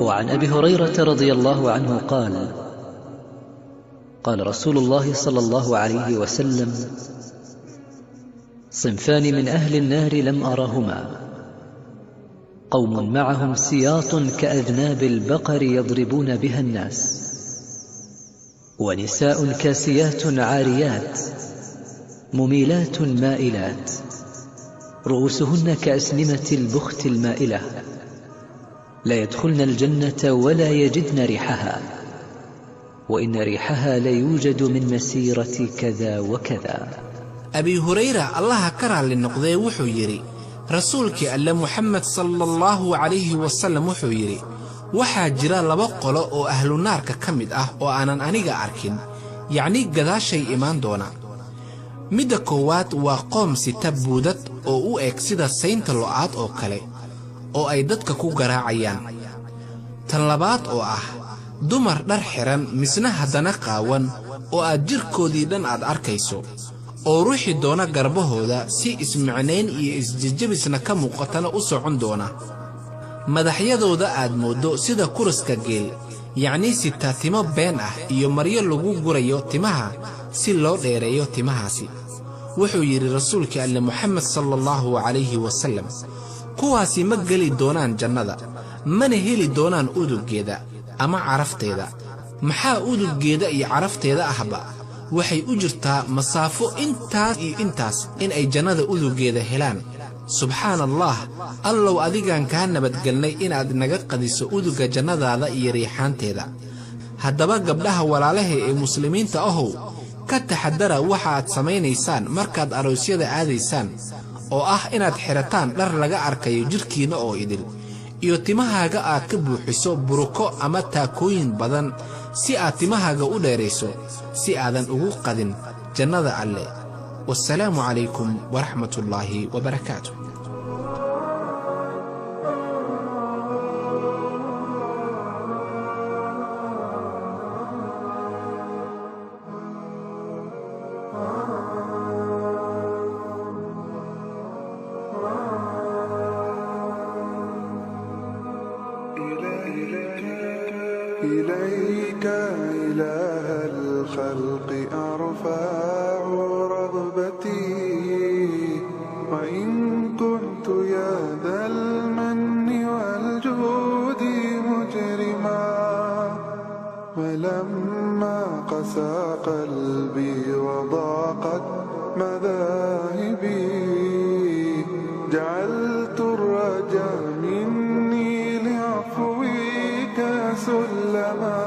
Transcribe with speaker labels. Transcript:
Speaker 1: وعن أبي هريرة رضي الله عنه قال: قال رسول الله صلى الله عليه وسلم: صنفان من أهل النار لم أرهما، قوم معهم سياط كأذناب البقر يضربون بها الناس، ونساء كاسيات عاريات مميلات مائلات رؤوسهن كأسنمة البخت المائلة، لا يدخلن الجنة ولا يجدن ريحها، وإن ريحها ليوجد من مسيرة كذا وكذا.
Speaker 2: أبي هريرة الله كرع للنقضي وحيري رسولك ألا محمد صلى الله عليه وسلم وحيري وحاجرا لبقل أو أهل النار كمد وأنا أنيق أركن يعني قدا شيء إيمان دونا مدى كوات وقوم ستبودت أو أكسيدا سينت اللوعات أو كالي أو أيدتك كو قراعيان تنلبات أو دمر در حران مسنا هدنا قاوان أو أجير كوديدان أركيسو oo ruuxi doona garbahooda si ismacnayn iyo isjijibisna ka muuqatana u socon doona madaxyadooda aad moodo sida kuriska geel yacni sita timo been ah iyo maryo lagu gurayo timaha si loo dheereeyo timahaasi wuxuu yiri rasuulka alle Muhammad sallallahu alayhi wasallam kuwaasi ma gali doonaan jannada mana heli doonaan udugeeda ama carafteeda maxaa udugeeda iyo carafteeda ahba waxay u jirtaa masaafo intaas in ay jannada udugeeda helaan subhanallah allow adigan ka nabadgalnay inaad naga qadiso uduga jannadaada iyo riixaanteeda haddaba gabdhaha walaalaha ee muslimiinta ahow ka taxadara waxa aad samaynaysaan markaad aroosyada aadaysaan oo inaad xirataan dhar laga arkayo jirkiina oo idil iyo timahaaga aad ka buuxiso buruko ama taakooyin badan si aad timahaaga u dheerayso si aadan ugu qadin jannada alle wassalaamu calaykum waraxmatullaahi wabarakaatuh.
Speaker 3: إليك إله الخلق أرفع رغبتي وإن كنت يا ذا المن والجود مجرما ولما قسى قلبي وضاقت مذاهبي جعلت الرجاء مني لعفوك سلما